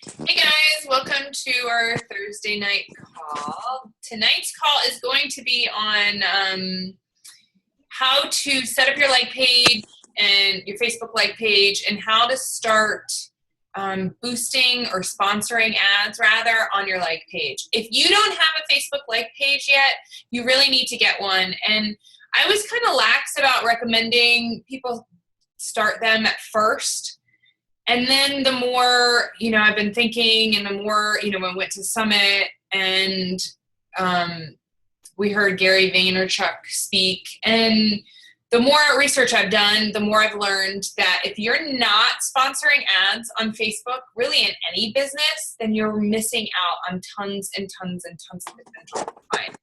Hey guys, welcome to our Thursday night call. Tonight's call is going to be on how to set up your like page and your Facebook like page and how to start boosting or sponsoring ads rather on your like page. If you don't have a Facebook like page yet, you really need to get one. And I was kind of lax about recommending people start them at first. And then the more, I've been thinking and the more, we went to Summit and we heard Gary Vaynerchuk speak. And the more research I've done, the more I've learned that if you're not sponsoring ads on Facebook, really in any business, then you're missing out on tons and tons and tons of potential clients.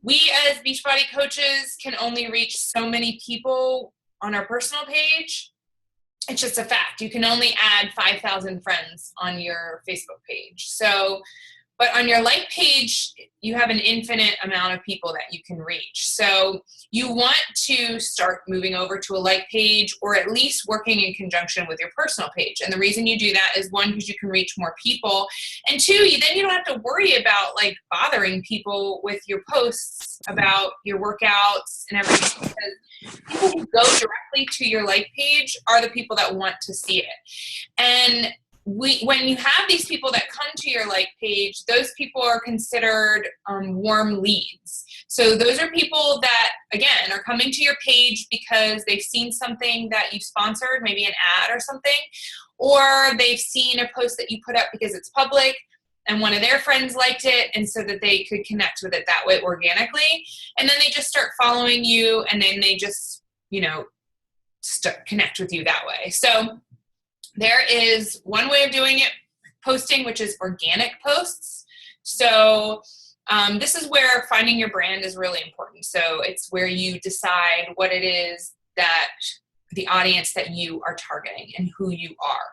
We as Beachbody coaches can only reach so many people on our personal page. It's just a fact. You can only add 5,000 friends on your Facebook page. But on your like page, you have an infinite amount of people that you can reach. So you want to start moving over to a like page or at least working in conjunction with your personal page. And the reason you do that is one, because you can reach more people. And two, then you don't have to worry about like bothering people with your posts about your workouts and everything. Because people who go directly to your like page are the people that want to see it. And when you have these people that come to your like page, those people are considered warm leads. So those are people that, again, are coming to your page because they've seen something that you sponsored, maybe an ad or something, or they've seen a post that you put up because it's public and one of their friends liked it, and so that they could connect with it that way organically. And then they just start following you, and then they just, connect with you that way. So there is one way of doing it, posting, which is organic posts. So this is where finding your brand is really important. So it's where you decide what it is that the audience that you are targeting and who you are.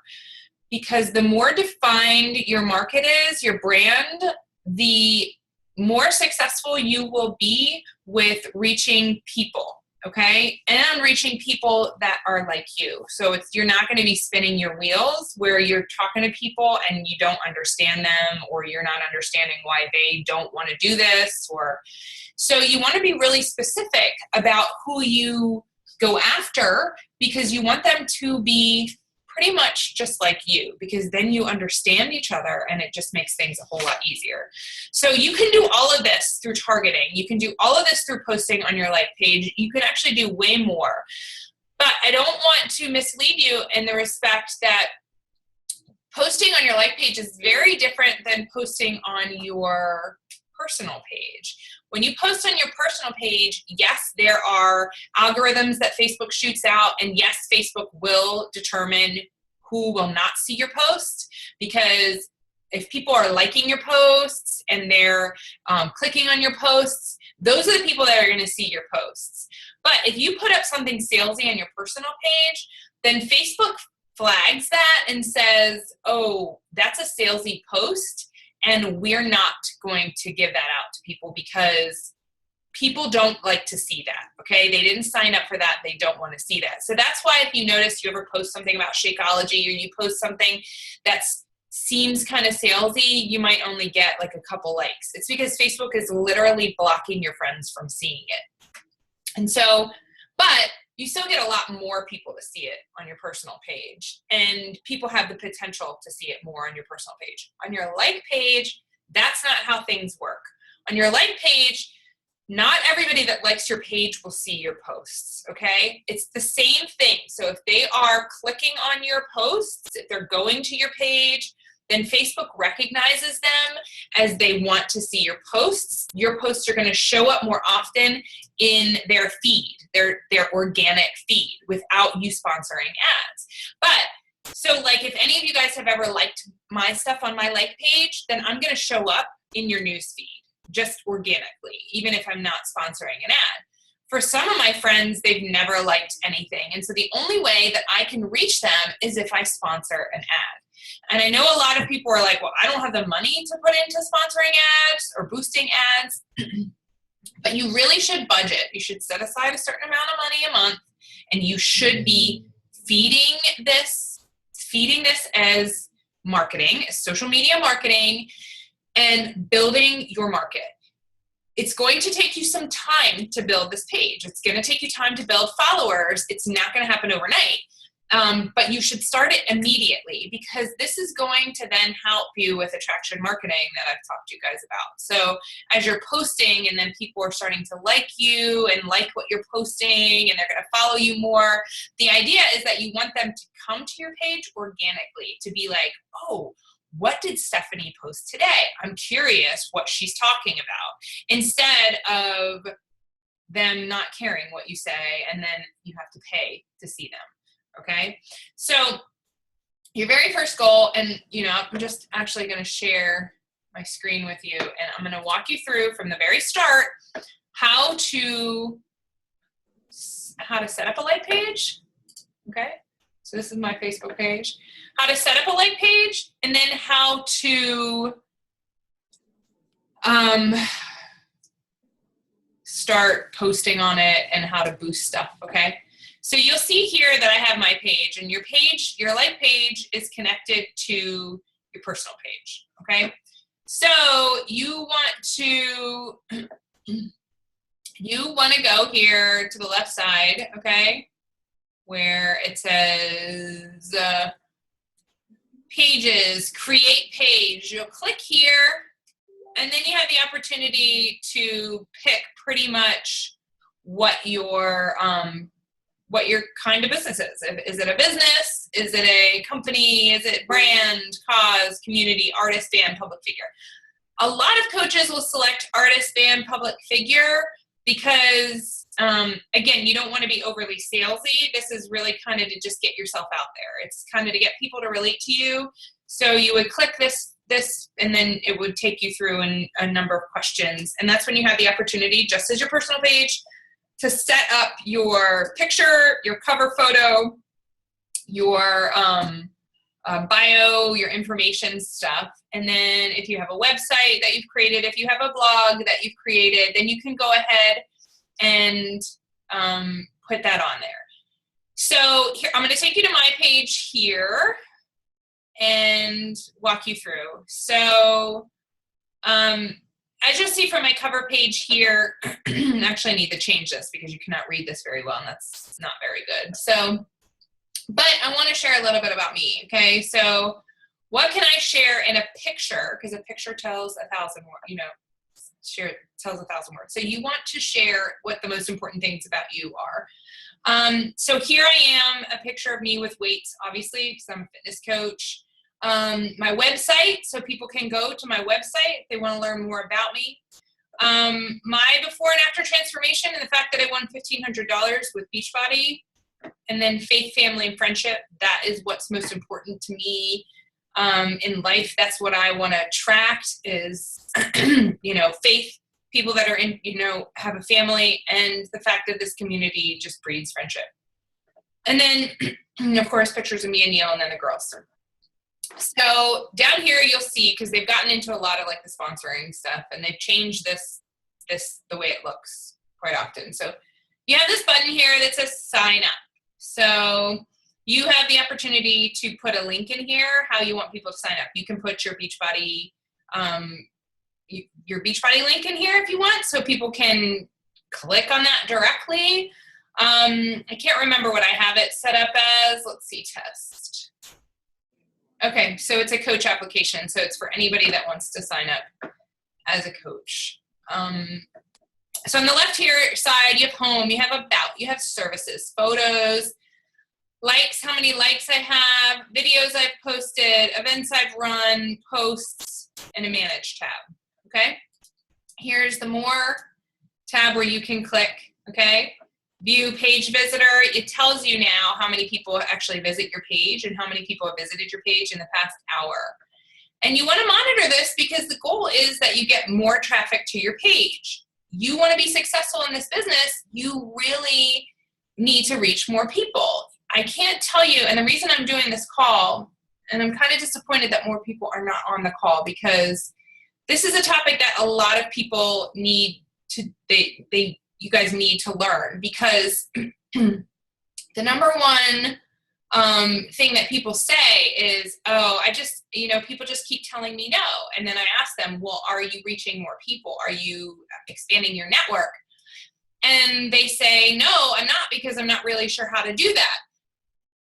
Because the more defined your market is, your brand, the more successful you will be with reaching people. Okay, and reaching people that are like you. So you're not going to be spinning your wheels where you're talking to people and you don't understand them, or you're not understanding why they don't want to do this. So you want to be really specific about who you go after, because you want them to be pretty much just like you, because then you understand each other and it just makes things a whole lot easier. So you can do all of this through targeting. You can do all of this through posting on your like page. You can actually do way more. But I don't want to mislead you in the respect that posting on your like page is very different than posting on your personal page. When you post on your personal page, yes, there are algorithms that Facebook shoots out, and yes, Facebook will determine who will not see your post, because if people are liking your posts and they're clicking on your posts, those are the people that are going to see your posts. But if you put up something salesy on your personal page, then Facebook flags that and says, oh, that's a salesy post, and we're not going to give that out to people because people don't like to see that, okay? They didn't sign up for that. They don't want to see that. So that's why if you notice you ever post something about Shakeology, or you post something that seems kind of salesy, you might only get like a couple likes. It's because Facebook is literally blocking your friends from seeing it. And so, but you still get a lot more people to see it on your personal page, and people have the potential to see it more on your personal page. On your like page, that's not how things work. On your like page, not everybody that likes your page will see your posts, okay? It's the same thing. So if they are clicking on your posts, if they're going to your page, then Facebook recognizes them as they want to see your posts. Your posts are going to show up more often in their feed, their organic feed, without you sponsoring ads. But so like if any of you guys have ever liked my stuff on my like page, then I'm going to show up in your news feed just organically, even if I'm not sponsoring an ad. For some of my friends, they've never liked anything. And so the only way that I can reach them is if I sponsor an ad. And I know a lot of people are like, well, I don't have the money to put into sponsoring ads or boosting ads. But you really should budget. You should set aside a certain amount of money a month, and you should be feeding this as marketing, social media marketing, and building your market. It's going to take you some time to build this page. It's going to take you time to build followers. It's not going to happen overnight. But you should start it immediately, because this is going to then help you with attraction marketing that I've talked to you guys about. So as you're posting and then people are starting to like you and like what you're posting and they're going to follow you more, the idea is that you want them to come to your page organically, to be like, oh, what did Stephanie post today? I'm curious what she's talking about, instead of them not caring what you say and then you have to pay to see them. Okay, so your very first goal, and I'm just actually going to share my screen with you, and I'm going to walk you through from the very start how to set up a like page. Okay, so this is my Facebook page. How to set up a like page, and then how to start posting on it and how to boost stuff. Okay. So you'll see here that I have my page, and your page, your like page, is connected to your personal page, okay? So you want to go here to the left side, okay, where it says pages, create page. You'll click here, and then you have the opportunity to pick pretty much what your kind of business is. Is it a business? Is it a company? Is it brand, cause, community, artist, band, public figure? A lot of coaches will select artist, band, public figure because, again, you don't want to be overly salesy. This is really kind of to just get yourself out there. It's kind of to get people to relate to you. So you would click this, and then it would take you through a number of questions. And that's when you have the opportunity, just as your personal page, to set up your picture, your cover photo, your bio, your information stuff. And then if you have a website that you've created, if you have a blog that you've created, then you can go ahead and put that on there. So here, I'm going to take you to my page here and walk you through. So as you'll see from my cover page here, actually I need to change this because you cannot read this very well, and that's not very good. So, but I want to share a little bit about me, okay? So what can I share in a picture? Because a picture tells 1,000 words, tells 1,000 words. So you want to share what the most important things about you are. So here I am, a picture of me with weights, obviously, because I'm a fitness coach. My website, so people can go to my website if they want to learn more about me. My before and after transformation, and the fact that I won $1,500 with Beachbody, and then faith, family, and friendship. That is what's most important to me in life. That's what I want to attract is, faith, people that are in, have a family, and the fact that this community just breeds friendship. And then, of course, pictures of me and Neil, and then the girls. So down here you'll see, because they've gotten into a lot of like the sponsoring stuff, and they've changed this the way it looks quite often. So you have this button here that says sign up. So you have the opportunity to put a link in here, how you want people to sign up. You can put your Beachbody link in here if you want, so people can click on that directly. I can't remember what I have it set up as. Let's see, test. Okay, so it's a coach application, so it's for anybody that wants to sign up as a coach. So on the left here side, you have home, you have about, you have services, photos, likes, how many likes I have, videos I've posted, events I've run, posts, and a manage tab, okay? Here's the more tab where you can click, okay? View page visitor, it tells you now how many people actually visit your page and how many people have visited your page in the past hour. And you want to monitor this because the goal is that you get more traffic to your page. You want to be successful in this business, you really need to reach more people. I can't tell you, and the reason I'm doing this call, and I'm kind of disappointed that more people are not on the call, because this is a topic that a lot of people need to, you guys need to learn, because the number one thing that people say is, oh, people just keep telling me no. And then I ask them, well, are you reaching more people? Are you expanding your network? And they say, no, I'm not, because I'm not really sure how to do that.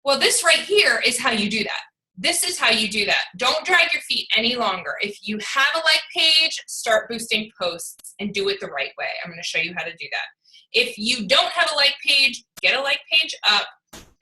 Well, this right here is how you do that. This is how you do that. Don't drag your feet any longer. If you have a like page, start boosting posts and do it the right way. I'm going to show you how to do that. If you don't have a like page, get a like page up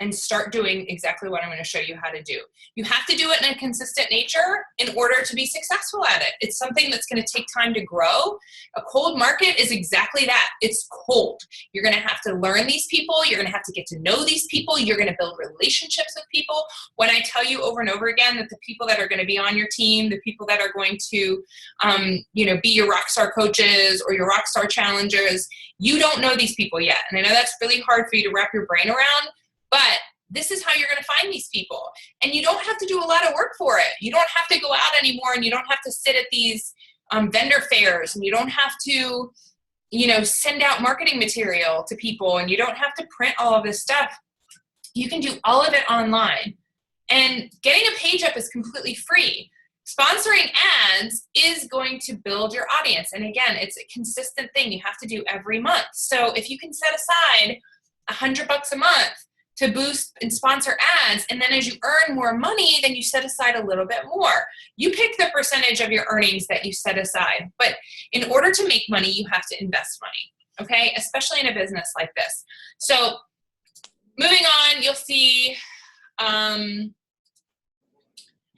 and start doing exactly what I'm going to show you how to do. You have to do it in a consistent nature in order to be successful at it. It's something that's going to take time to grow. A cold market is exactly that. It's cold. You're going to have to learn these people. You're going to have to get to know these people. You're going to build relationships with people. When I tell you over and over again that the people that are going to be on your team, the people that are going to, be your rockstar coaches or your rockstar challengers, you don't know these people yet. And I know that's really hard for you to wrap your brain around, but this is how you're going to find these people. And you don't have to do a lot of work for it. You don't have to go out anymore, and you don't have to sit at these vendor fairs, and you don't have to, send out marketing material to people, and you don't have to print all of this stuff. You can do all of it online. And getting a page up is completely free. Sponsoring ads is going to build your audience. And again, it's a consistent thing you have to do every month. So if you can set aside $100 a month to boost and sponsor ads, and then as you earn more money, then you set aside a little bit more. You pick the percentage of your earnings that you set aside. But in order to make money, you have to invest money, okay? Especially in a business like this. So moving on, you'll see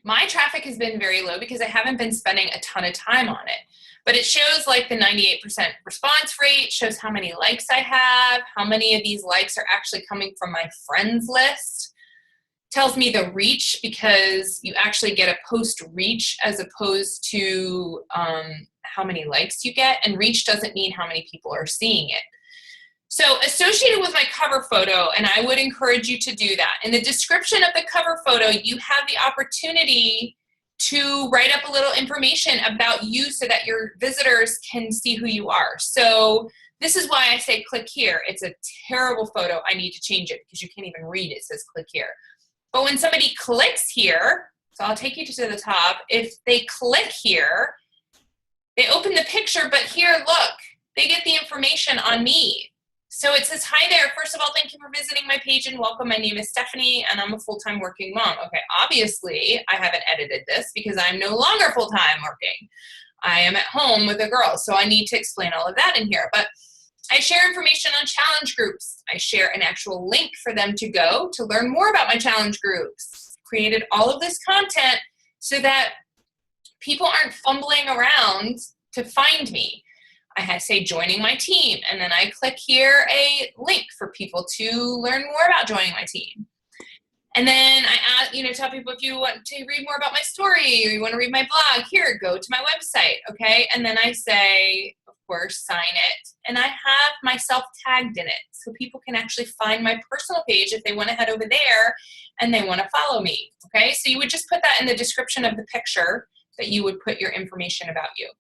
my traffic has been very low because I haven't been spending a ton of time on it. But it shows like the 98% response rate, shows how many likes I have, how many of these likes are actually coming from my friends list. Tells me the reach, because you actually get a post reach as opposed to how many likes you get. And reach doesn't mean how many people are seeing it. So associated with my cover photo, and I would encourage you to do that. In the description of the cover photo, you have the opportunity to write up a little information about you so that your visitors can see who you are. So this is why I say click here. It's a terrible photo. I need to change it because you can't even read it. It says click here. But when somebody clicks here, so I'll take you to the top. If they click here, they open the picture, but here, look, they get the information on me. So it says, hi there. First of all, thank you for visiting my page and welcome. My name is Stephanie and I'm a full-time working mom. Okay, obviously I haven't edited this because I'm no longer full-time working. I am at home with the girls, so I need to explain all of that in here. But I share information on challenge groups. I share an actual link for them to go to learn more about my challenge groups. Created all of this content so that people aren't fumbling around to find me. I say joining my team, and then I click here a link for people to learn more about joining my team. And then I tell people, if you want to read more about my story or you want to read my blog, here, go to my website, okay? And then I say, of course, sign it. And I have myself tagged in it so people can actually find my personal page if they want to head over there and they want to follow me, okay? So you would just put that in the description of the picture that you would put your information about you.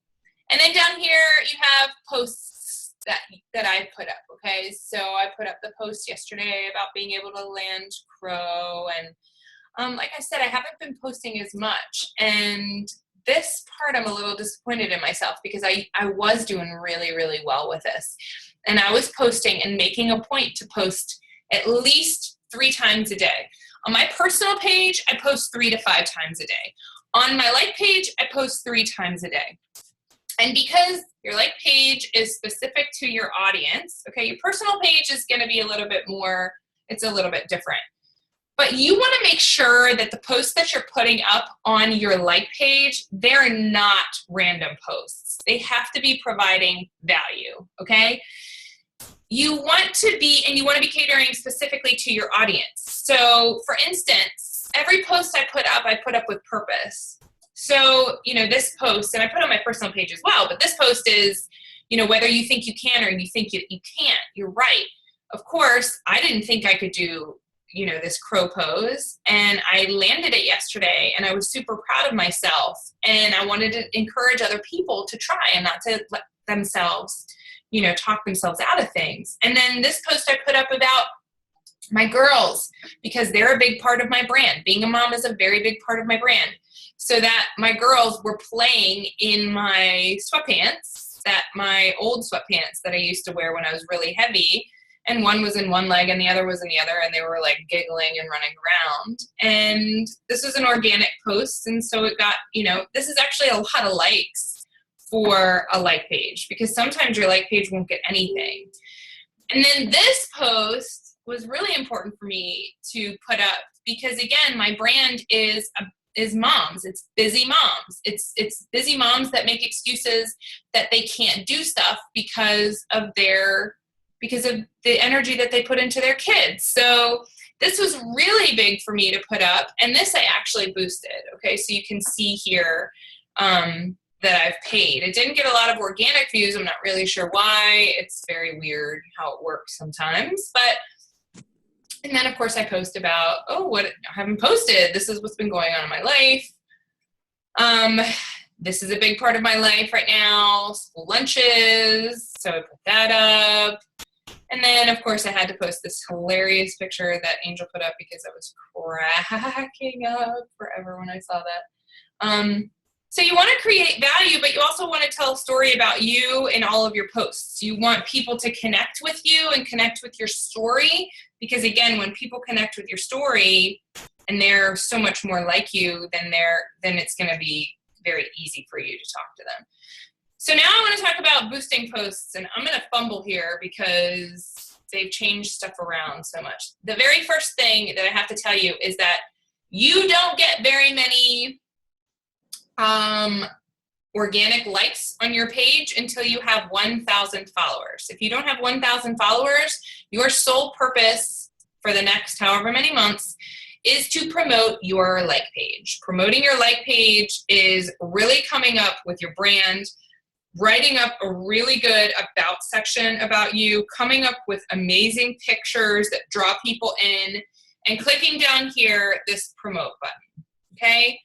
And then down here, you have posts that I put up, okay? So I put up the post yesterday about being able to land crow. And like I said, I haven't been posting as much. And this part, I'm a little disappointed in myself because I was doing really, really well with this. And I was posting and making a point to post at least 3 times a day. On my personal page, I post 3 to 5 times a day. On my like page, I post 3 times a day. And because your like page is specific to your audience, okay, your personal page is going to be a little bit more, it's a little bit different. But you want to make sure that the posts that you're putting up on your like page, they're not random posts. They have to be providing value, okay? You want to be be catering specifically to your audience. So for instance, every post I put up with purpose. So, this post, and I put on my personal page as well, but this post is, whether you think you can or you think you can't, you're right. Of course, I didn't think I could do, this crow pose, and I landed it yesterday, and I was super proud of myself, and I wanted to encourage other people to try and not to let themselves, talk themselves out of things. And then this post I put up about My girls, because they're a big part of my brand. Being a mom is a very big part of my brand. So that my girls were playing in my sweatpants, my old sweatpants that I used to wear when I was really heavy. And one was in one leg and the other was in the other, and they were like giggling and running around. And this was an organic post. And so it got, this is actually a lot of likes for a like page, because sometimes your like page won't get anything. And then this post was really important for me to put up, because again, my brand is moms. It's busy moms. It's busy moms that make excuses that they can't do stuff because of the energy that they put into their kids. So this was really big for me to put up, and this I actually boosted. Okay, so you can see here that I've paid. It didn't get a lot of organic views. I'm not really sure why. It's very weird how it works sometimes, but. And then, of course, I post about, what I haven't posted. This is what's been going on in my life. This is a big part of my life right now, school lunches. So I put that up. And then, of course, I had to post this hilarious picture that Angel put up, because I was cracking up forever when I saw that. So you want to create value, but you also want to tell a story about you in all of your posts. You want people to connect with you and connect with your story, because again, when people connect with your story and they're so much more like you, then it's going to be very easy for you to talk to them. So now I want to talk about boosting posts, and I'm going to fumble here because they've changed stuff around so much. The very first thing that I have to tell you is that you don't get very many organic likes on your page until you have 1,000 followers. If you don't have 1,000 followers, your sole purpose for the next however many months is to promote your like page. Promoting your like page is really coming up with your brand, writing up a really good about section about you, coming up with amazing pictures that draw people in, and clicking down here, this promote button, okay?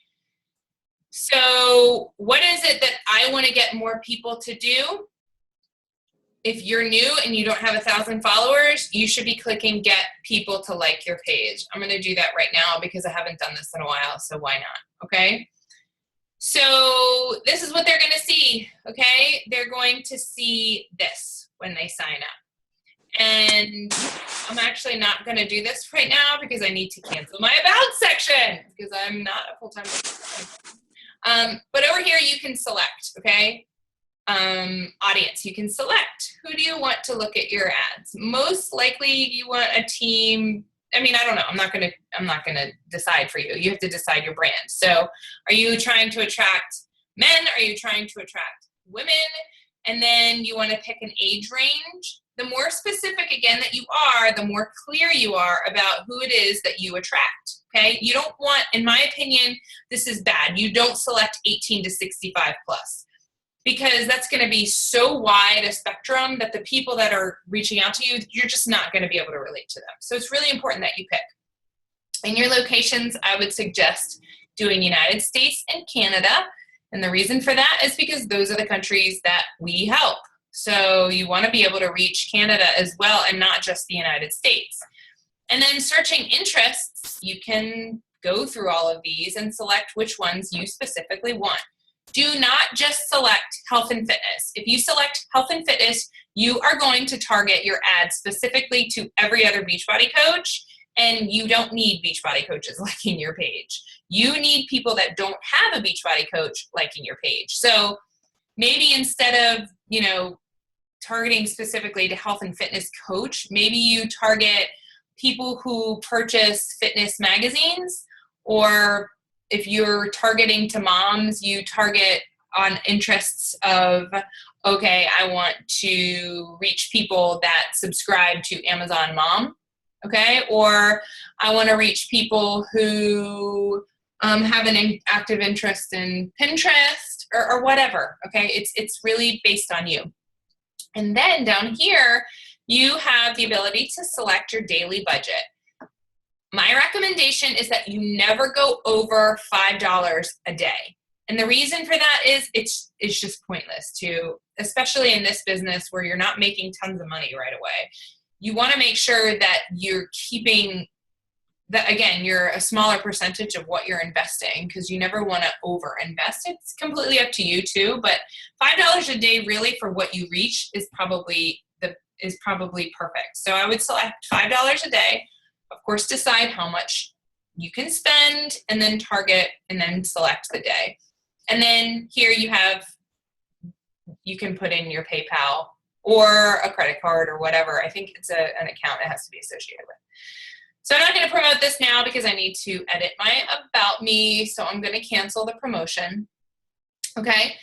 So what is it that I want to get more people to do? If you're new and you don't have 1,000 followers, you should be clicking get people to like your page. I'm going to do that right now because I haven't done this in a while, so why not, okay? So this is what they're going to see, okay? They're going to see this when they sign up. And I'm actually not going to do this right now because I need to cancel my about section because I'm not a full-time but over here you can select, okay? Audience, you can select who do you want to look at your ads. Most likely you want a team. I mean, I don't know. I'm not gonna decide for you. You have to decide your brand. So are you trying to attract men? Are you trying to attract women? And then you want to pick an age range. The more specific, again, that you are, the more clear you are about who it is that you attract, okay? You don't want, in my opinion, this is bad. You don't select 18 to 65 plus because that's going to be so wide a spectrum that the people that are reaching out to you, you're just not going to be able to relate to them. So it's really important that you pick. In your locations, I would suggest doing United States and Canada. And the reason for that is because those are the countries that we help. So you want to be able to reach Canada as well and not just the United States. And then searching interests, you can go through all of these and select which ones you specifically want. Do not just select health and fitness. If you select health and fitness, you are going to target your ad specifically to every other Beachbody coach, and you don't need Beachbody coaches liking your page. You need people that don't have a Beachbody coach liking your page. So maybe instead of, targeting specifically to health and fitness coach, maybe you target people who purchase fitness magazines, or if you're targeting to moms, you target on interests of, okay, I want to reach people that subscribe to Amazon Mom, okay? Or I want to reach people who have an active interest in Pinterest or whatever, okay? It's really based on you. And then down here, you have the ability to select your daily budget. My recommendation is that you never go over $5 a day. And the reason for that is it's just pointless to, especially in this business where you're not making tons of money right away. you want to make sure that you're keeping that, again, you're a smaller percentage of what you're investing, because you never want to over invest. It's completely up to you too, but $5 a day really for what you reach is probably perfect. So I would select $5 a day. Of course, decide how much you can spend, and then target, and then select the day. And then here you can put in your PayPal or a credit card or whatever. I think it's an account it has to be associated with. So I'm not going to promote this now because I need to edit my About Me. So I'm going to cancel the promotion. Okay.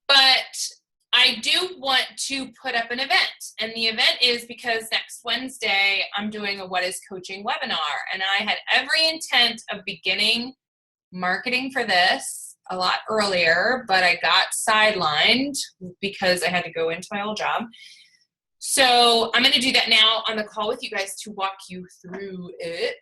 But I do want to put up an event. And the event is because next Wednesday, I'm doing a What is Coaching webinar. And I had every intent of beginning marketing for this a lot earlier, but I got sidelined because I had to go into my old job. So I'm going to do that now on the call with you guys to walk you through it.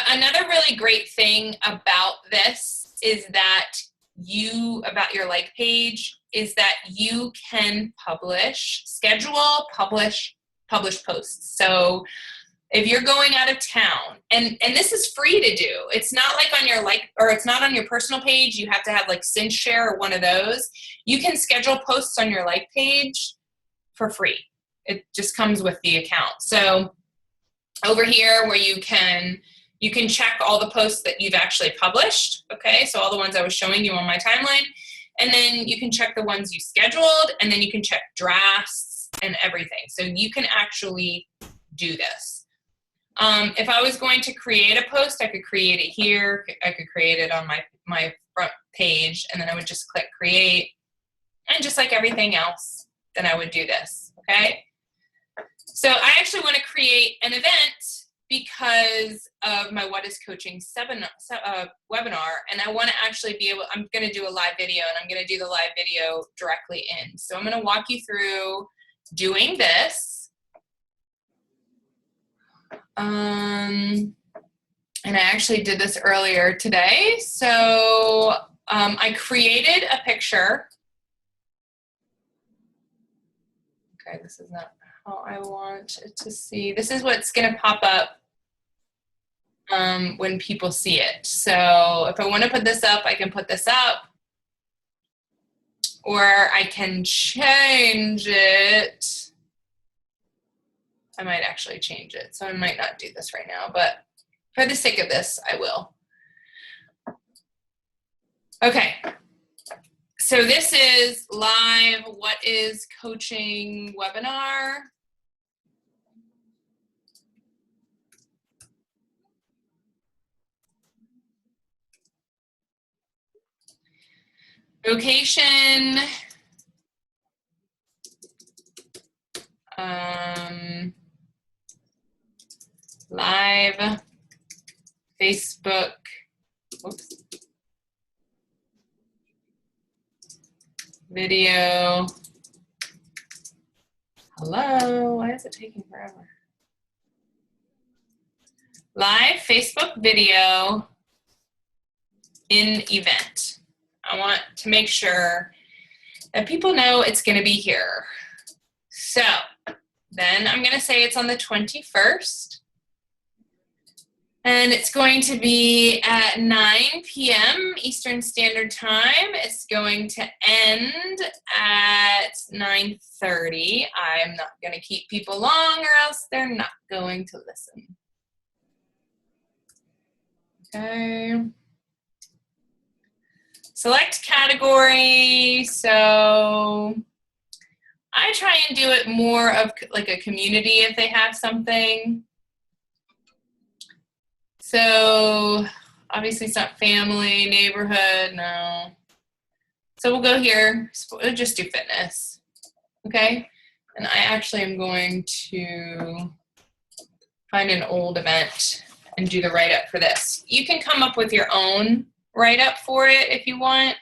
Another really great thing about this is that about your like page, is that you can schedule, publish posts. So if you're going out of town, and this is free to do, it's not like on your it's not on your personal page. You have to have like Cinch Share or one of those. You can schedule posts on your like page for free. It just comes with the account. So over here where you can check all the posts that you've actually published. Okay, so all the ones I was showing you on my timeline, and then you can check the ones you scheduled, and then you can check drafts and everything. So you can actually do this. If I was going to create a post, I could create it here. I could create it on my front page, and then I would just click create. And just like everything else, then I would do this, okay? So I actually want to create an event because of my What is Coaching webinar, and I want to actually I'm going to do a live video, and I'm going to do the live video directly in. So I'm going to walk you through doing this. And I actually did this earlier today. So I created a picture. Okay, this is not how I want it to see. This is what's going to pop up when people see it. So if I want to put this up, I can put this up. Or I can change it. I might actually change it, so I might not do this right now, but for the sake of this, I will. Okay, so this is live What is Coaching webinar. Location. Live Facebook, whoops, video. Hello, why is it taking forever? Live Facebook video in event. I want to make sure that people know it's going to be here. So then I'm going to say it's on the 21st. And it's going to be at 9 p.m. Eastern Standard Time. It's going to end at 9:30. I'm not going to keep people long or else they're not going to listen. Okay. Select category. So I try and do it more of like a community if they have something. So obviously it's not family, neighborhood, no. So we'll go here, we'll just do fitness, okay? And I actually am going to find an old event and do the write-up for this. You can come up with your own write-up for it if you want.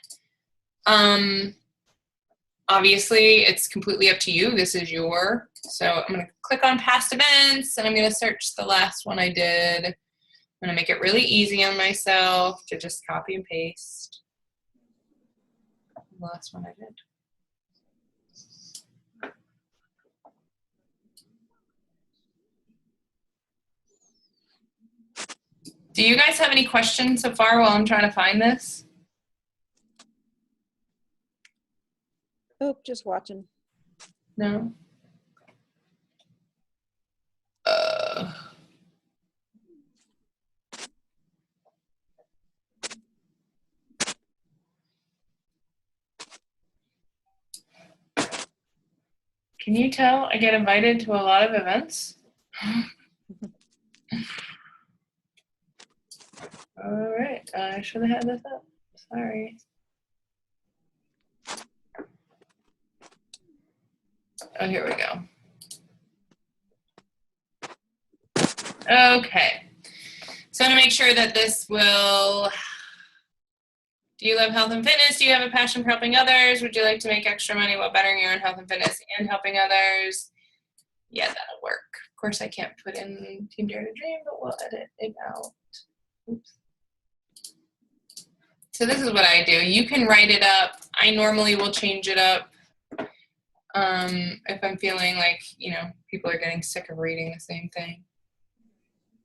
Obviously, it's completely up to you. This is your. So I'm going to click on past events, and I'm going to search the last one I did. I'm going to make it really easy on myself to just copy and paste. The last one I did. Do you guys have any questions so far while I'm trying to find this? Oh, just watching. No? Can you tell I get invited to a lot of events? All right, I should have had this up. Sorry. Oh, here we go. Okay. So to make sure that this will, do you love health and fitness? Do you have a passion for helping others? Would you like to make extra money while bettering your own health and fitness and helping others? Yeah, that'll work. Of course, I can't put in Team Dare to Dream, but we'll edit it out. Oops. So this is what I do. You can write it up. I normally will change it up if I'm feeling like, you know, people are getting sick of reading the same thing.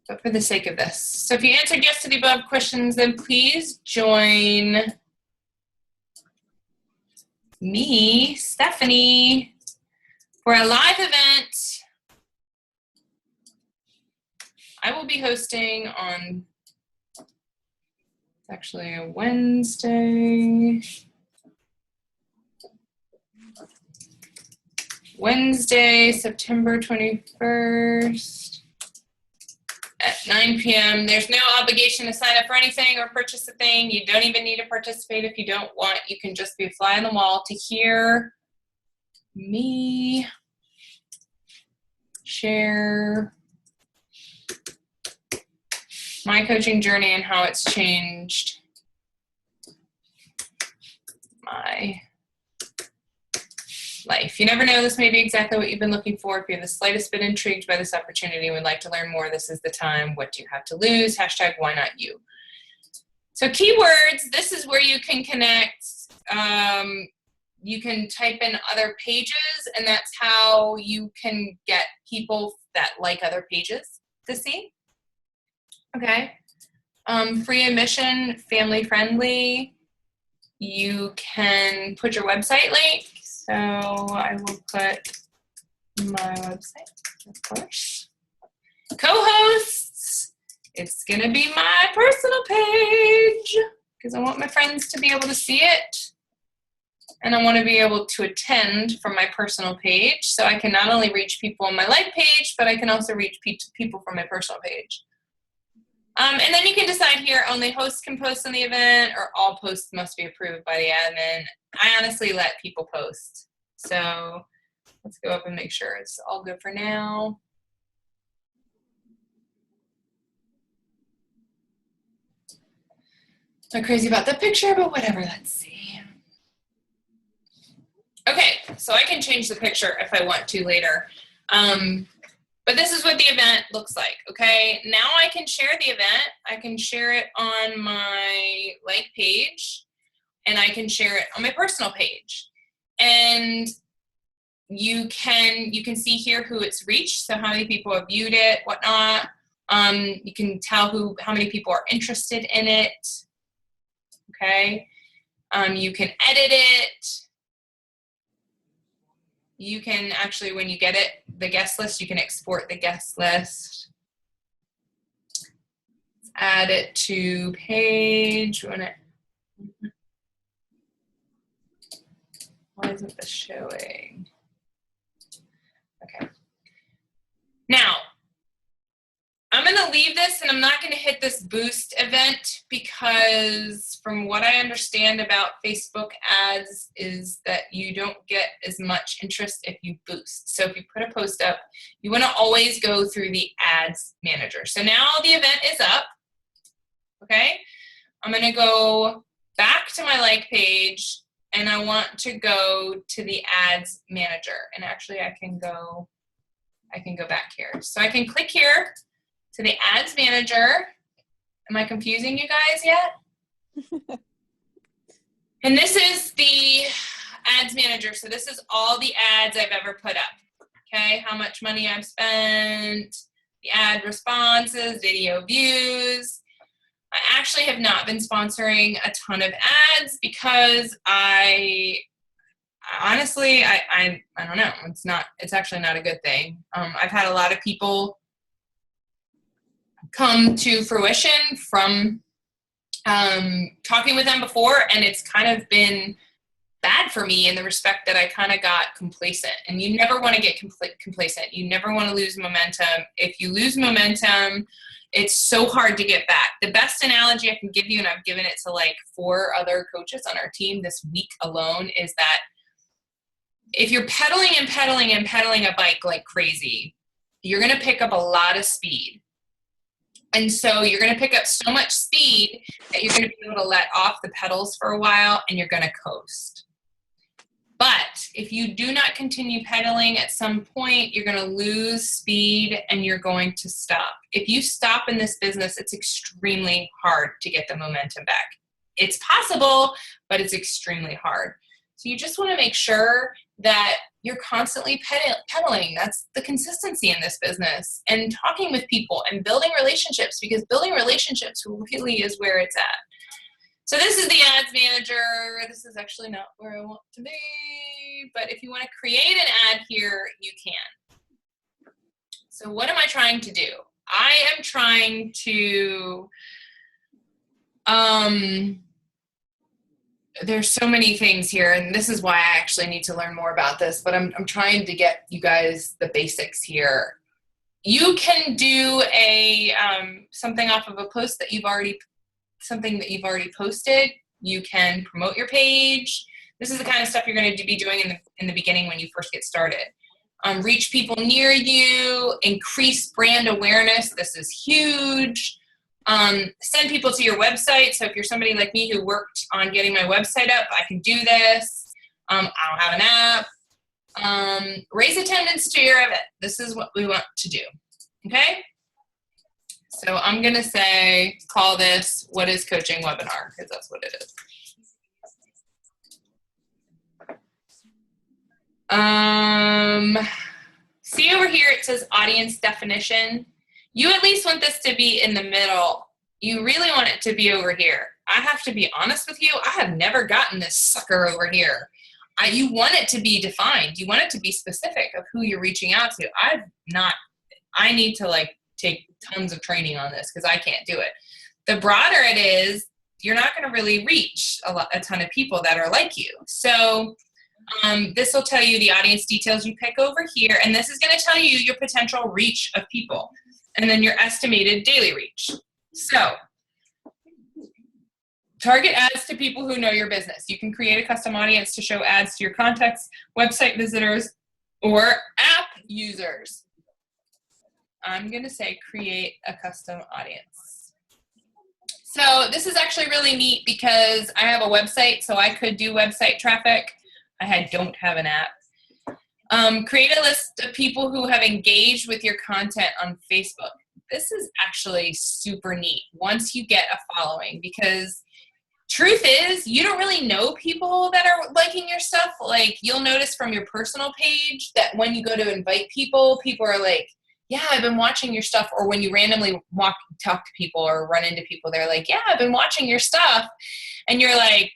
But for the sake of this. So if you answered yes to the above questions, then please join me, Stephanie, for a live event I will be hosting on, it's actually a Wednesday, September 21st at 9 p.m. There's no obligation to sign up for anything or purchase a thing. You don't even need to participate if you don't want. You can just be a fly on the wall to hear me share my coaching journey and how it's changed my life. You never know, this may be exactly what you've been looking for. If you're the slightest bit intrigued by this opportunity and would like to learn more, this is the time. What do you have to lose? Hashtag why not you? So keywords, this is where you can connect. You can type in other pages, and that's how you can get people that like other pages to see. Okay. Free admission, family friendly. You can put your website link. So I will put my website, of course. Co-hosts, it's gonna be my personal page because I want my friends to be able to see it. And I want to be able to attend from my personal page. So I can not only reach people on my live page, but I can also reach people from my personal page. And then you can decide here, only hosts can post on the event or all posts must be approved by the admin. I honestly let people post. So let's go up and make sure it's all good for now. Not crazy about the picture, but whatever, let's see. Okay, so I can change the picture if I want to later. But this is what the event looks like, okay? Now I can share the event. I can share it on my like page, and I can share it on my personal page. And you can see here who it's reached, so how many people have viewed it, whatnot. You can tell how many people are interested in it, okay? You can edit it. You can actually, when you get it, the guest list, you can export the guest list. Add it to page. Why isn't this showing? Okay. Now, I'm going to leave this and I'm not going to hit this boost event because from what I understand about Facebook ads is that you don't get as much interest if you boost. So if you put a post up, you want to always go through the ads manager. So now the event is up. Okay. I'm going to go back to my like page and I want to go to the ads manager. And actually I can go back here. So I can click here to the ads manager. Am I confusing you guys yet? And this is the ads manager. So this is all the ads I've ever put up. Okay, how much money I've spent, the ad responses, video views. I actually have not been sponsoring a ton of ads because honestly, I don't know. It's actually not a good thing. I've had a lot of people come to fruition from talking with them before, and it's kind of been bad for me in the respect that I kind of got complacent. And you never want to get complacent. You never want to lose momentum. If you lose momentum, it's so hard to get back. The best analogy I can give you, and I've given it to like 4 other coaches on our team this week alone, is that if you're pedaling and pedaling and pedaling a bike like crazy, you're going to pick up a lot of speed. And so you're going to pick up so much speed that you're going to be able to let off the pedals for a while and you're going to coast. But if you do not continue pedaling, at some point you're going to lose speed and you're going to stop. If you stop in this business, it's extremely hard to get the momentum back. It's possible, but it's extremely hard. So you just want to make sure that you're constantly pedaling. That's the consistency in this business, and talking with people and building relationships, because building relationships really is where it's at. So this is the ads manager. This is actually not where I want to be, but if you want to create an ad here, you can. So what am I trying to do? I am trying to, there's so many things here, and this is why I actually need to learn more about this, but I'm trying to get you guys the basics here. You can do a something off of a post that you've already posted. You can promote your page. This is the kind of stuff you're going to be doing in the beginning when you first get started. Reach people near you, increase brand awareness. This is huge. Send people to your website. So if you're somebody like me who worked on getting my website up, I can do this. I don't have an app. Raise attendance to your event. This is what we want to do. Okay? So I'm going to call this What is Coaching Webinar, because that's what it is. See over here, it says audience definition. You at least want this to be in the middle. You really want it to be over here. I have to be honest with you. I have never gotten this sucker over here. You want it to be defined. You want it to be specific of who you're reaching out to. I need to take tons of training on this because I can't do it. The broader it is, you're not going to really reach a ton of people that are like you. So this will tell you the audience details you pick over here, and this is going to tell you your potential reach of people, and then your estimated daily reach. So target ads to people who know your business. You can create a custom audience to show ads to your contacts, website visitors, or app users. I'm going to say create a custom audience. So this is actually really neat because I have a website, so I could do website traffic. I don't have an app. Create a list of people who have engaged with your content on Facebook. This is actually super neat once you get a following, because truth is, you don't really know people that are liking your stuff. Like, you'll notice from your personal page that when you go to invite people, people are like, yeah, I've been watching your stuff. Or when you randomly talk to people or run into people, they're like, yeah, I've been watching your stuff. And you're like,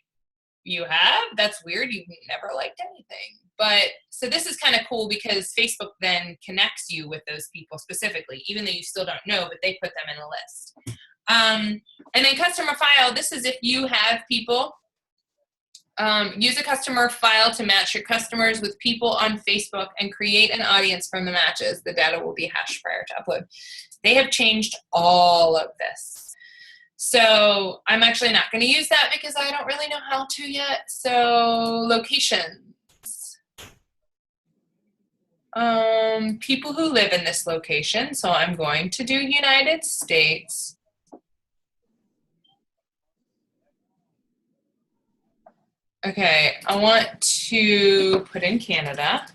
you have? That's weird. You've never liked anything. But so this is kind of cool because Facebook then connects you with those people specifically, even though you still don't know, but they put them in a list. And then customer file, this is if you have people. Use a customer file to match your customers with people on Facebook and create an audience from the matches. The data will be hashed prior to upload. They have changed all of this. So I'm actually not going to use that because I don't really know how to yet. So locations. People who live in this location. So I'm going to do United States. Okay, I want to put in Canada.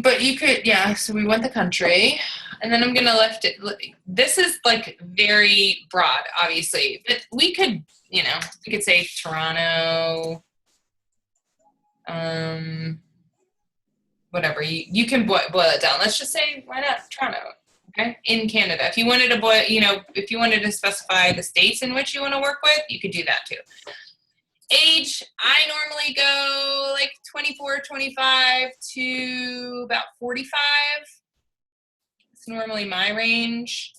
But you could, yeah, so we want the country. And then I'm going to lift it. This is like very broad, obviously. But we could, you know, we could say Toronto. Whatever. You can boil it down. Let's just say, why not Toronto? Okay. In Canada. If you wanted to boil, you know, if you wanted to specify the states in which you want to work with, you could do that too. Age, I normally go like 24, 25 to about 45. It's normally my range.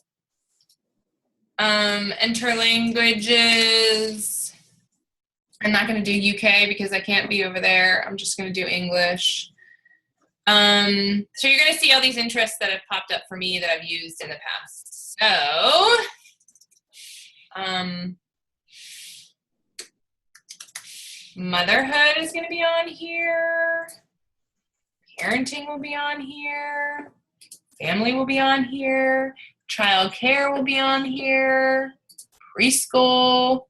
Enter languages. I'm not going to do UK because I can't be over there. I'm just going to do English. So you're going to see all these interests that have popped up for me that I've used in the past. So, motherhood is going to be on here. Parenting will be on here. Family will be on here. Childcare will be on here. Preschool.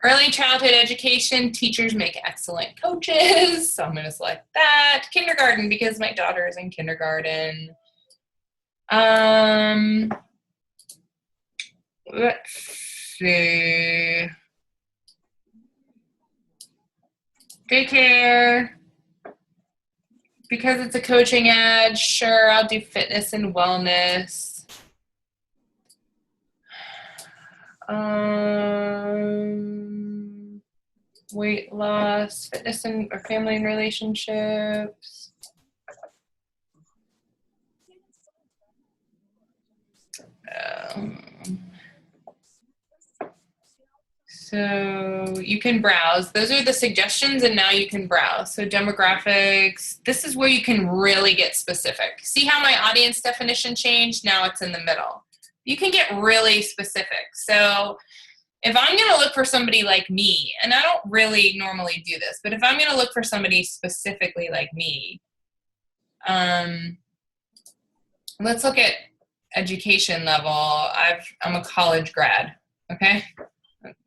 Early childhood education, teachers make excellent coaches, so I'm going to select that. Kindergarten, because my daughter is in kindergarten. Let's see. Daycare. Because it's a coaching ad, sure, I'll do fitness and wellness. Weight loss, fitness and or family and relationships. So you can browse. Those are the suggestions, and now you can browse. So demographics, this is where you can really get specific. See how my audience definition changed? Now it's in the middle. You can get really specific. So if I'm going to look for somebody like me, and I don't really normally do this, but if I'm going to look for somebody specifically like me, let's look at education level. I'm a college grad, okay?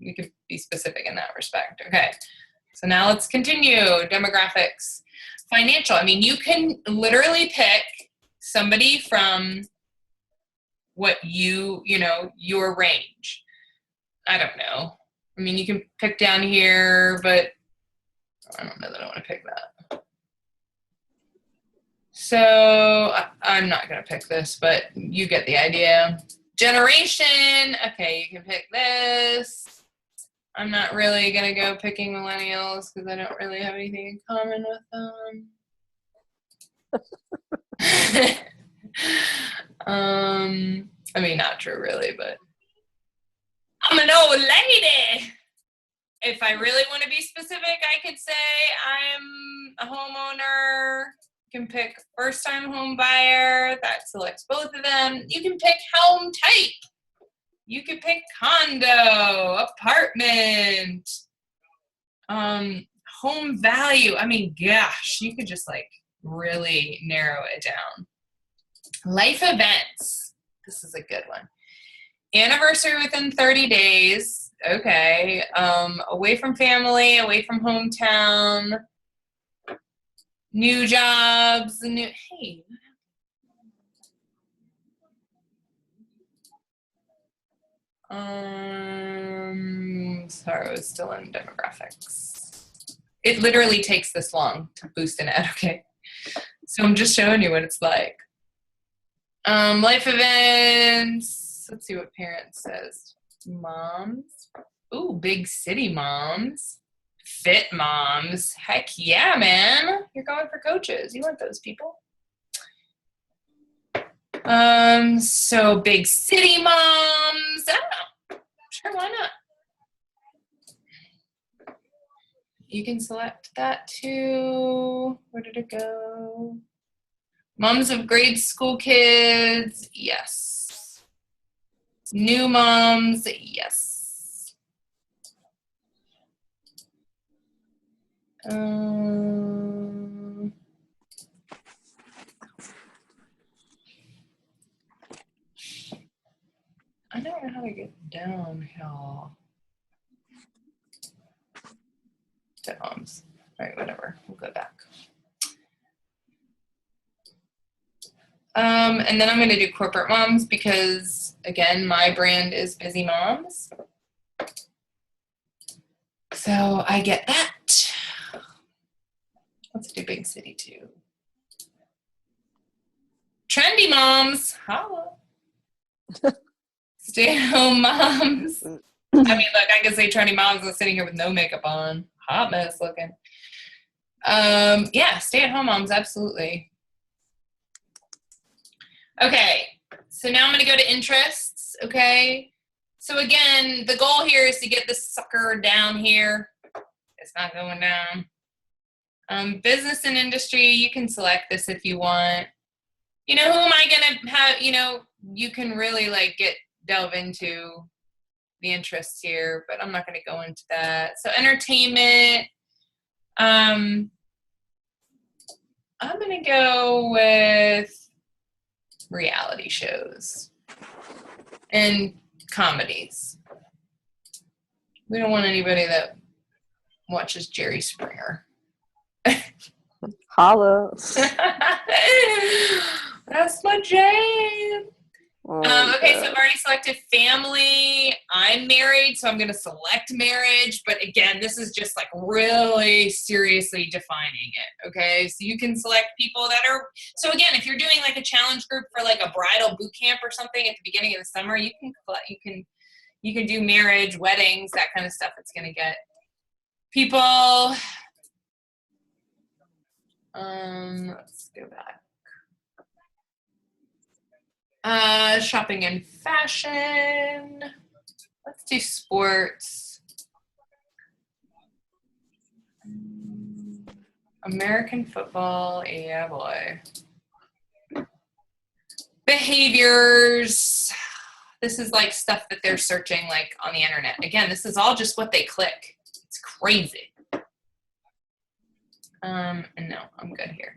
We could be specific in that respect. Okay, so now let's continue. Demographics. Financial. I mean, you can literally pick somebody from what you know, your range. I don't know. I mean, you can pick down here, but I don't know that I want to pick that. So I'm not going to pick this, but you get the idea. Generation. Okay, you can pick this. I'm not really going to go picking millennials because I don't really have anything in common with them. I mean, not true really, but I'm an old lady. If I really want to be specific, I could say I'm a homeowner. You can pick first-time home buyer. That selects both of them. You can pick home type. You could pick condo, apartment, home value. I mean, gosh, you could just like really narrow it down. Life events. This is a good one. Anniversary within 30 days. Okay. Away from family, away from hometown. New jobs. Hey. Sorry, I was still in demographics. It literally takes this long to boost an ad, okay? So I'm just showing you what it's like. Life events. Let's see what parents says. Moms. Ooh, big city moms. Fit moms. Heck yeah, man. You're going for coaches. You want those people. So big city moms. I don't know. Sure, why not? You can select that too. Where did it go? Moms of grade school kids, yes. New moms, yes. I don't know how to get downhill. To moms. All right, whatever. We'll go back. And then I'm going to do corporate moms because, again, my brand is Busy Moms. So I get that. Let's do big city too. Trendy moms. Holla. Stay-at-home moms. I mean, look, I can say trendy moms. I'm sitting here with no makeup on. Hot mess looking. Yeah, stay-at-home moms, absolutely. Okay, so now I'm going to go to interests, okay? So again, the goal here is to get this sucker down here. It's not going down. Business and industry, you can select this if you want. You know, who am I going to have, you know, you can really like delve into the interests here, but I'm not going to go into that. So entertainment, I'm going to go with reality shows and comedies. We don't want anybody that watches Jerry Springer. Holla. That's my jam. Oh, Okay, so I've already selected family. I'm married, so I'm going to select marriage. But again, this is just like really seriously defining it. Okay, so you can select people that are. So again, if you're doing like a challenge group for like a bridal boot camp or something at the beginning of the summer, you can do marriage, weddings, that kind of stuff. It's going to get people. Let's go back. Shopping and fashion. Let's do sports. American football, yeah boy. Behaviors. This is like stuff that they're searching like on the internet. Again, this is all just what they click. It's crazy. And no, I'm good here.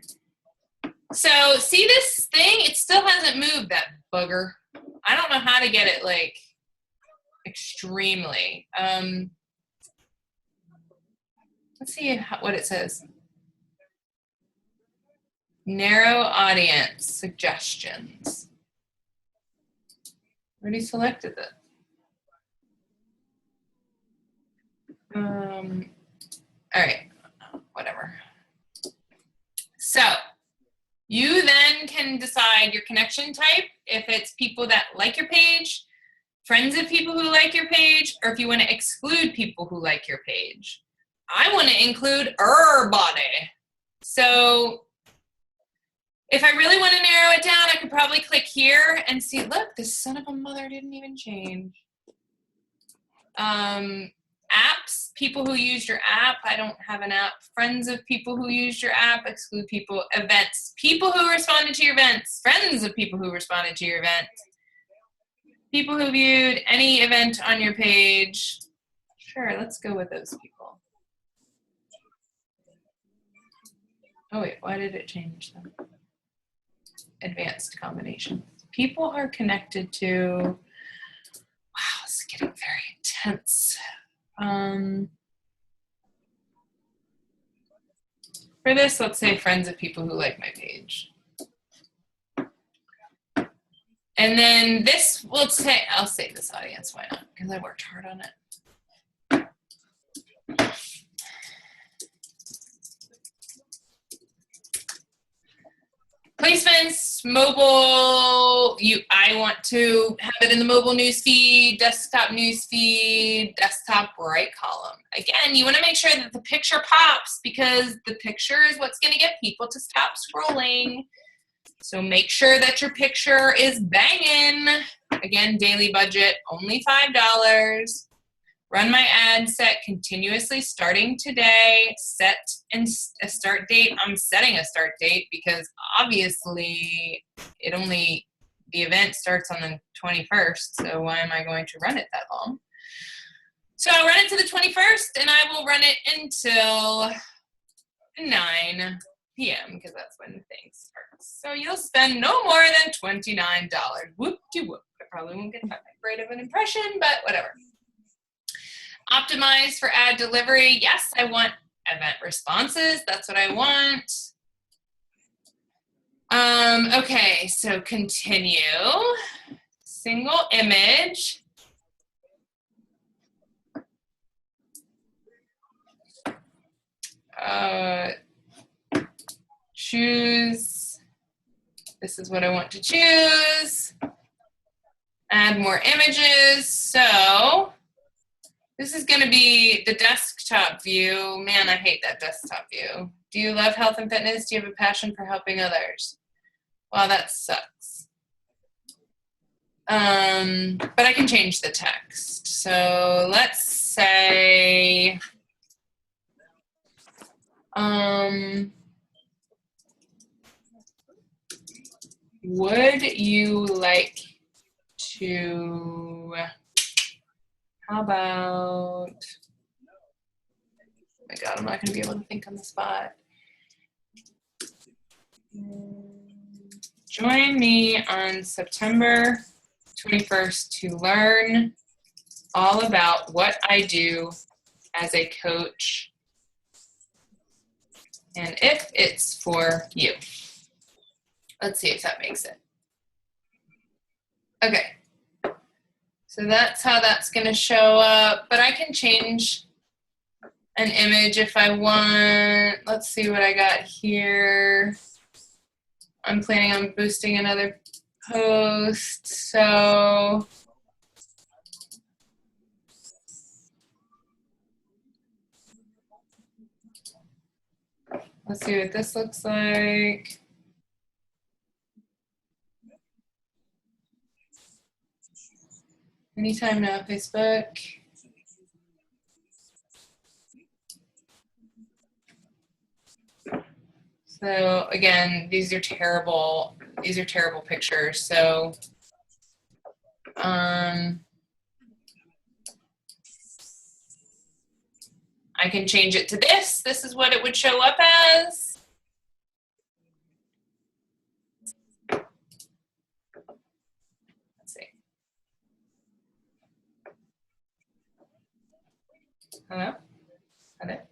So see this thing? It still hasn't moved, that bugger. I don't know how to get it like extremely. Let's see what it says. Narrow audience suggestions. Already selected it. All right, whatever. So you then can decide your connection type, if it's people that like your page, friends of people who like your page, or if you want to exclude people who like your page. I want to include everybody. So if I really want to narrow it down, I could probably click here and see, look, this son of a mother didn't even change. Apps, people who used your app. I don't have an app. Friends of people who used your app, exclude people. Events, people who responded to your events. Friends of people who responded to your event. People who viewed any event on your page. Sure, let's go with those people. Oh wait, why did it change them? Advanced combinations. People are connected to, wow, it's getting very intense. For this, let's say friends of people who like my page. And then this, I'll say this audience, why not? Because I worked hard on it. Placements, mobile, I want to have it in the mobile newsfeed, desktop newsfeed, desktop right column. Again, you want to make sure that the picture pops because the picture is what's going to get people to stop scrolling. So make sure that your picture is banging. Again, daily budget, only $5. Run my ad set continuously starting today. Set a start date. I'm setting a start date because obviously the event starts on the 21st. So why am I going to run it that long? So I'll run it to the 21st and I will run it until 9 p.m. because that's when the thing starts. So you'll spend no more than $29. Whoop-de-whoop. I probably won't get that great of an impression, but whatever. Optimize for ad delivery. Yes, I want event responses. That's what I want. Okay, so continue. Single image. Choose. This is what I want to choose. Add more images. So this is going to be the desktop view. Man, I hate that desktop view. Do you love health and fitness? Do you have a passion for helping others? Well, that sucks. But I can change the text. So let's say, would you like to, how about, oh my God, I'm not going to be able to think on the spot. Join me on September 21st to learn all about what I do as a coach and if it's for you. Let's see if that makes it. Okay. So that's how that's going to show up, but I can change an image if I want. Let's see what I got here. I'm planning on boosting another post, so let's see what this looks like. Anytime now, Facebook. So again, these are terrible pictures. So I can change it to this. This is what it would show up as. Let's see. Hello? Got it?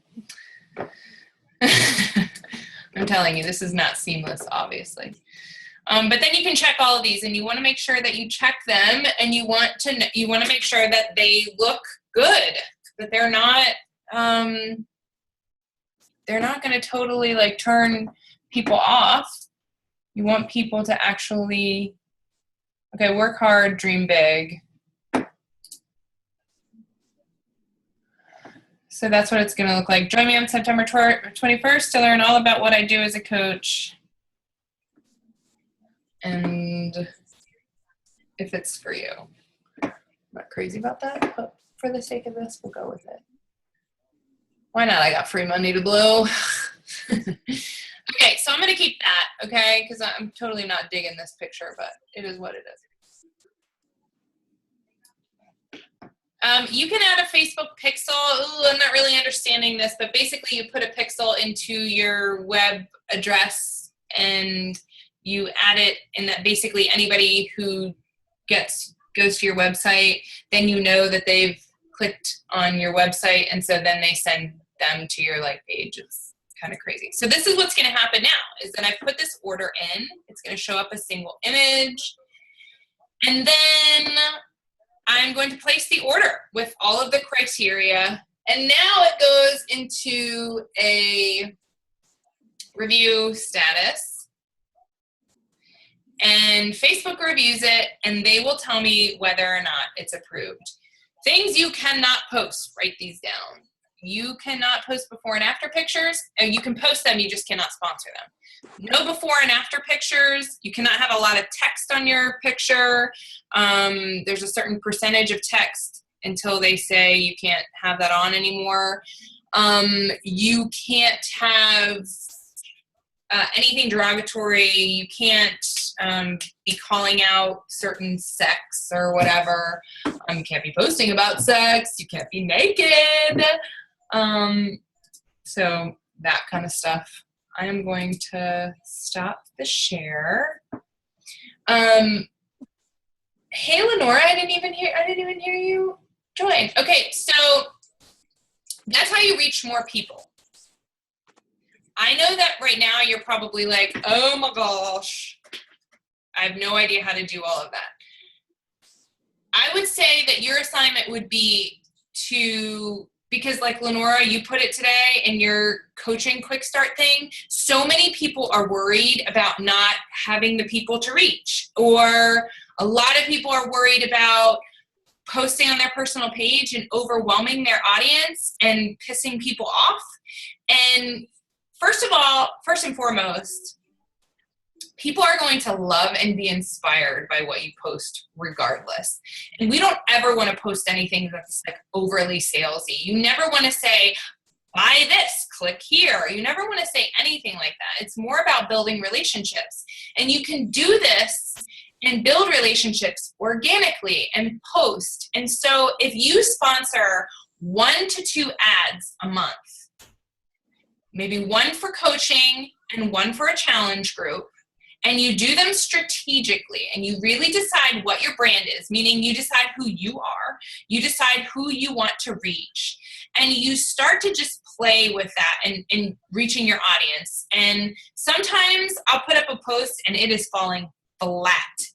I'm telling you, this is not seamless, obviously. But then you can check all of these, and you want to make sure that you check them, and you want to make sure that they look good, that they're not going to totally like turn people off. You want people to actually, okay, work hard, dream big. So that's what it's going to look like. Join me on September 21st to learn all about what I do as a coach and if it's for you. I'm not crazy about that, but for the sake of this, we'll go with it. Why not? I got free money to blow. Okay, so I'm going to keep that, okay, because I'm totally not digging this picture, but it is what it is. You can add a Facebook pixel. Ooh, I'm not really understanding this, but basically you put a pixel into your web address and you add it, and that basically anybody who goes to your website, then you know that they've clicked on your website, and so then they send them to your like page. It's kind of crazy. So this is what's going to happen now, is that I put this order in. It's going to show up a single image, and then I'm going to place the order with all of the criteria, and now it goes into a review status, and Facebook reviews it, and they will tell me whether or not it's approved. Things you cannot post, write these down. You cannot post before and after pictures. You can post them, you just cannot sponsor them. No before and after pictures. You cannot have a lot of text on your picture. There's a certain percentage of text until they say you can't have that on anymore. You can't have anything derogatory. You can't be calling out certain sex or whatever. You can't be posting about sex. You can't be naked. So that kind of stuff. I am going to stop the share. Hey, Lenora, I didn't even hear you join. Okay, so that's how you reach more people. I know that right now you're probably like, oh my gosh, I have no idea how to do all of that. I would say that your assignment would be because like Lenora, you put it today in your coaching quick start thing, so many people are worried about not having the people to reach, or a lot of people are worried about posting on their personal page and overwhelming their audience and pissing people off. And first and foremost, people are going to love and be inspired by what you post regardless. And we don't ever want to post anything that's like overly salesy. You never want to say, buy this, click here. You never want to say anything like that. It's more about building relationships. And you can do this and build relationships organically and post. And so if you sponsor 1 to 2 ads a month, maybe 1 for coaching and 1 for a challenge group, and you do them strategically and you really decide what your brand is, meaning you decide who you are, you decide who you want to reach, and you start to just play with that and reaching your audience. And sometimes I'll put up a post and it is falling flat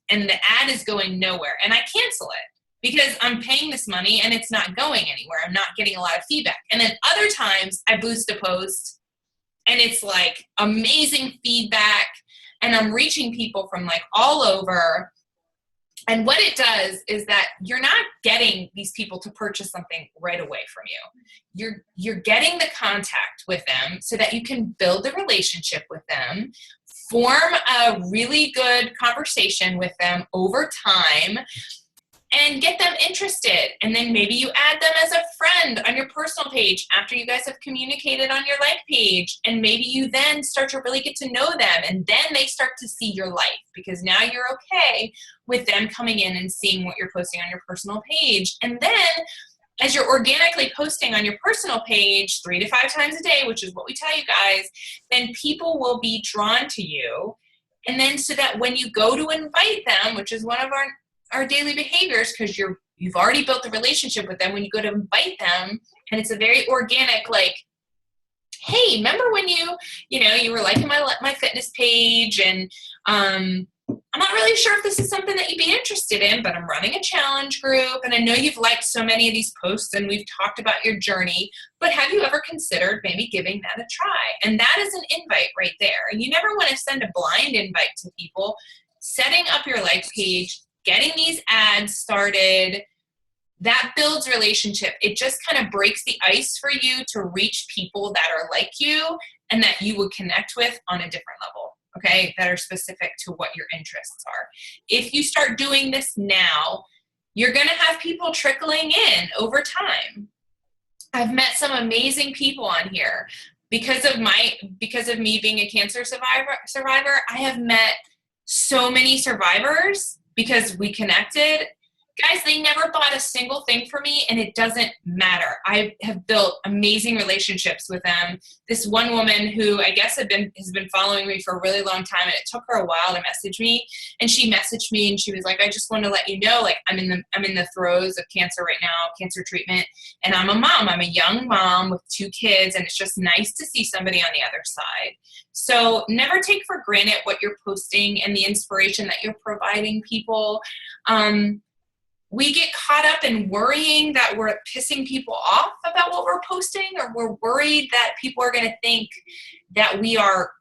and the ad is going nowhere and I cancel it because I'm paying this money and it's not going anywhere. I'm not getting a lot of feedback. And then other times I boost a post and it's like amazing feedback and I'm reaching people from like all over. And what it does is that you're not getting these people to purchase something right away from you. You're getting the contact with them so that you can build a relationship with them, form a really good conversation with them over time, and get them interested. And then maybe you add them as a friend on your personal page after you guys have communicated on your like page. And maybe you then start to really get to know them. And then they start to see your life because now you're okay with them coming in and seeing what you're posting on your personal page. And then as you're organically posting on your personal page 3 to 5 times a day, which is what we tell you guys, then people will be drawn to you. And then so that when you go to invite them, which is one of our daily behaviors, because you've already built a relationship with them when you go to invite them, and it's a very organic, like, hey, remember when you were liking my fitness page, and I'm not really sure if this is something that you'd be interested in, but I'm running a challenge group, and I know you've liked so many of these posts, and we've talked about your journey, but have you ever considered maybe giving that a try? And that is an invite right there. And you never want to send a blind invite to people. Setting up your like page, getting these ads started, that builds relationship. It just kind of breaks the ice for you to reach people that are like you and that you would connect with on a different level, okay, that are specific to what your interests are. If you start doing this now, you're going to have people trickling in over time. I've met some amazing people on here. Because of me being a cancer survivor, I have met so many survivors because we connected. Guys, they never bought a single thing for me, and it doesn't matter. I have built amazing relationships with them. This one woman who I guess has been following me for a really long time, and it took her a while to message me. And she messaged me, and she was like, "I just want to let you know, like, I'm in the throes of cancer right now, cancer treatment, and I'm a mom. I'm a young mom with 2 kids, and it's just nice to see somebody on the other side." So never take for granted what you're posting and the inspiration that you're providing people. We get caught up in worrying that we're pissing people off about what we're posting, or we're worried that people are going to think that we are,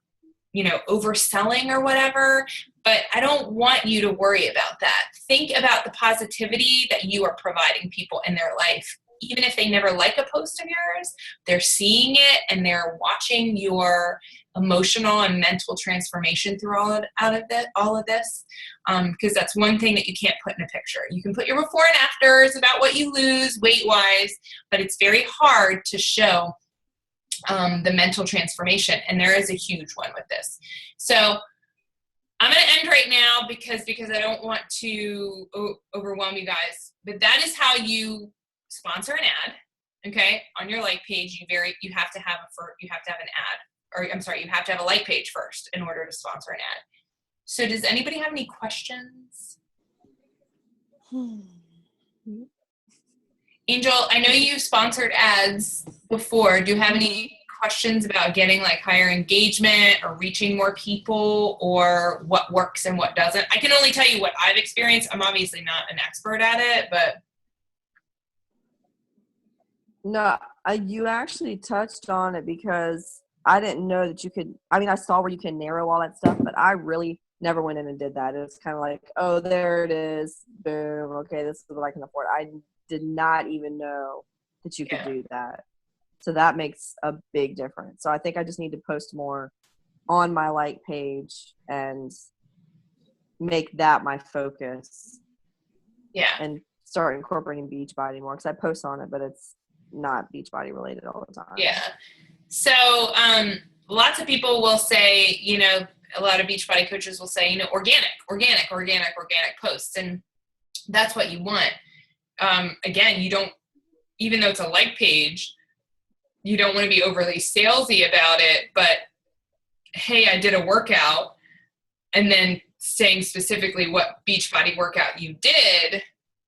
overselling or whatever. But I don't want you to worry about that. Think about the positivity that you are providing people in their life. Even if they never like a post of yours, they're seeing it and they're watching your emotional and mental transformation through all of this. Because that's one thing that you can't put in a picture. You can put your before and afters about what you lose weight-wise, but it's very hard to show the mental transformation, and there is a huge one with this. So I'm going to end right now because I don't want to overwhelm you guys. But that is how you sponsor an ad, okay? On your like page, you have to have an ad. Or I'm sorry, you have to have a like page first in order to sponsor an ad. So does anybody have any questions? Angel, I know you've sponsored ads before. Do you have any questions about getting like higher engagement or reaching more people, or what works and what doesn't? I can only tell you what I've experienced. I'm obviously not an expert at it, but. No, you actually touched on it, because I didn't know that you could. I mean, I saw where you can narrow all that stuff, but I really never went in and did that. It was kind of like, oh, there it is. Boom. Okay, this is what I can afford. I did not even know that you could do that. So that makes a big difference. So I think I just need to post more on my like page and make that my focus. Yeah. And start incorporating Beachbody more, because I post on it, but it's not Beachbody related all the time. Yeah. So lots of people will say, you know, a lot of Beachbody coaches will say, you know, organic posts. And that's what you want. Again, you don't, even though it's a like page, you don't want to be overly salesy about it, but hey, I did a workout, and then saying specifically what Beachbody workout you did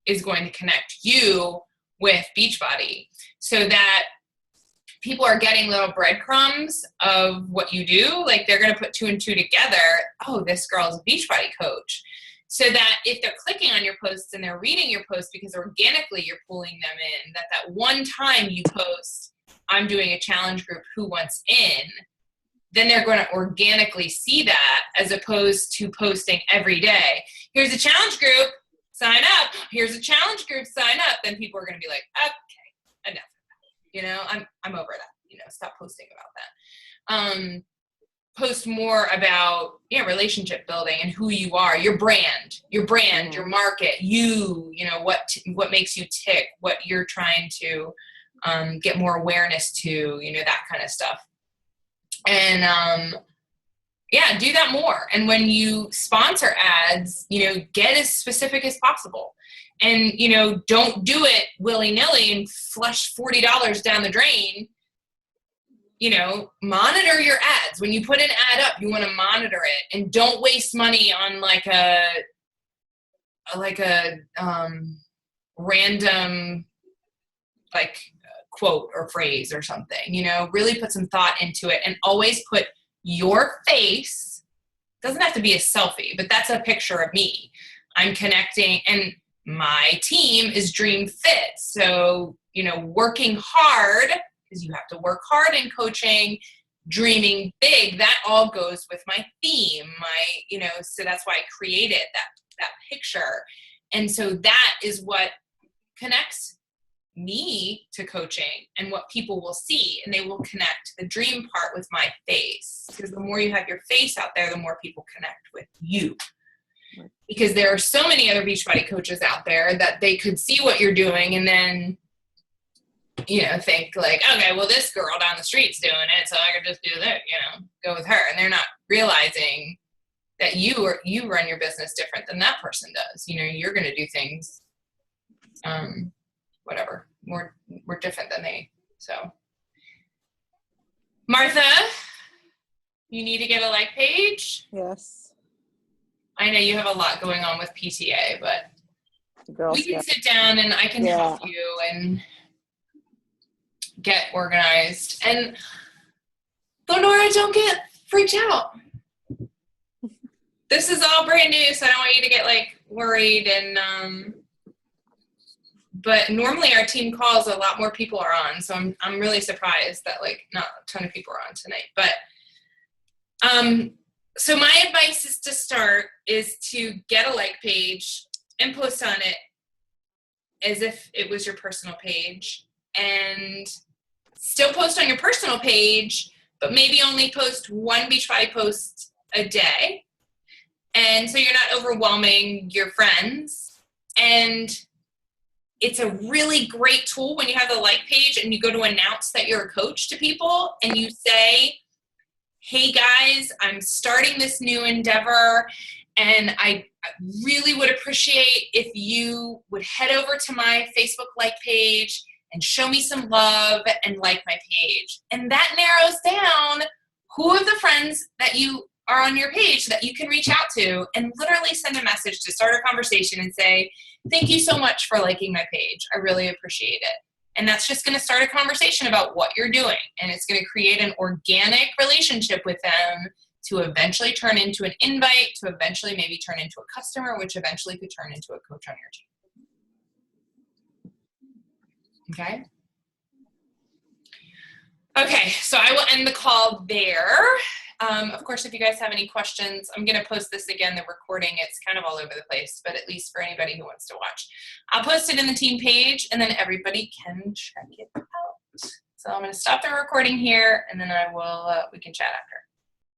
is going to connect you with Beachbody, so that people are getting little breadcrumbs of what you do. Like, they're going to put 2 and 2 together. Oh, this girl's a Beachbody coach. So that if they're clicking on your posts and they're reading your posts, because organically you're pulling them in, that one time you post, I'm doing a challenge group, who wants in, then they're going to organically see that, as opposed to posting every day. Here's a challenge group, sign up. Here's a challenge group, sign up. Then people are going to be like, okay, enough. You know, I'm over that. You know, stop posting about that. Post more about, relationship building and who you are, your brand, your market, you know, what makes you tick, what you're trying to get more awareness to, you know, that kind of stuff. And do that more. And when you sponsor ads, you know, get as specific as possible. And, you know, don't do it willy-nilly and flush $40 down the drain. You know, monitor your ads. When you put an ad up, you want to monitor it, and don't waste money on like a random like quote or phrase or something. You know, really put some thought into it, and always put your face. Doesn't have to be a selfie, but that's a picture of me. I'm connecting, and my team is Dream Fit. So, you know, working hard, because you have to work hard in coaching, dreaming big, that all goes with my theme, so that's why I created that picture. And so that is what connects me to coaching, and what people will see, and they will connect the dream part with my face, because the more you have your face out there, the more people connect with you. Because there are so many other Beachbody coaches out there that they could see what you're doing and then, you know, think like, okay, well, this girl down the street's doing it, so I could just do that, you know, go with her. And they're not realizing that you run your business different than that person does. You know, you're going to do things, more different than they. So, Martha, you need to get a like page. Yes. I know you have a lot going on with PTA, but Girl we can Scout. sit down and I can help you and get organized. And Lenora, don't get freaked out. This is all brand new, so I don't want you to get like worried. And but normally our team calls, a lot more people are on, so I'm really surprised that like not a ton of people are on tonight. But so my advice is to get a like page and post on it as if it was your personal page, and still post on your personal page, but maybe only post one Beachbody post a day. And so you're not overwhelming your friends. And it's a really great tool when you have the like page and you go to announce that you're a coach to people, and you say, hey guys, I'm starting this new endeavor, and I really would appreciate if you would head over to my Facebook like page and show me some love and like my page. And that narrows down who are the friends that you are on your page that you can reach out to, and literally send a message to start a conversation and say, thank you so much for liking my page. I really appreciate it. And that's just going to start a conversation about what you're doing. And it's going to create an organic relationship with them to eventually turn into an invite, to eventually maybe turn into a customer, which eventually could turn into a coach on your team. Okay? Okay, so I will end the call there. Of course, if you guys have any questions, I'm going to post this again, the recording. It's kind of all over the place, but at least for anybody who wants to watch. I'll post it in the team page, and then everybody can check it out. So I'm going to stop the recording here, and then I will we can chat after.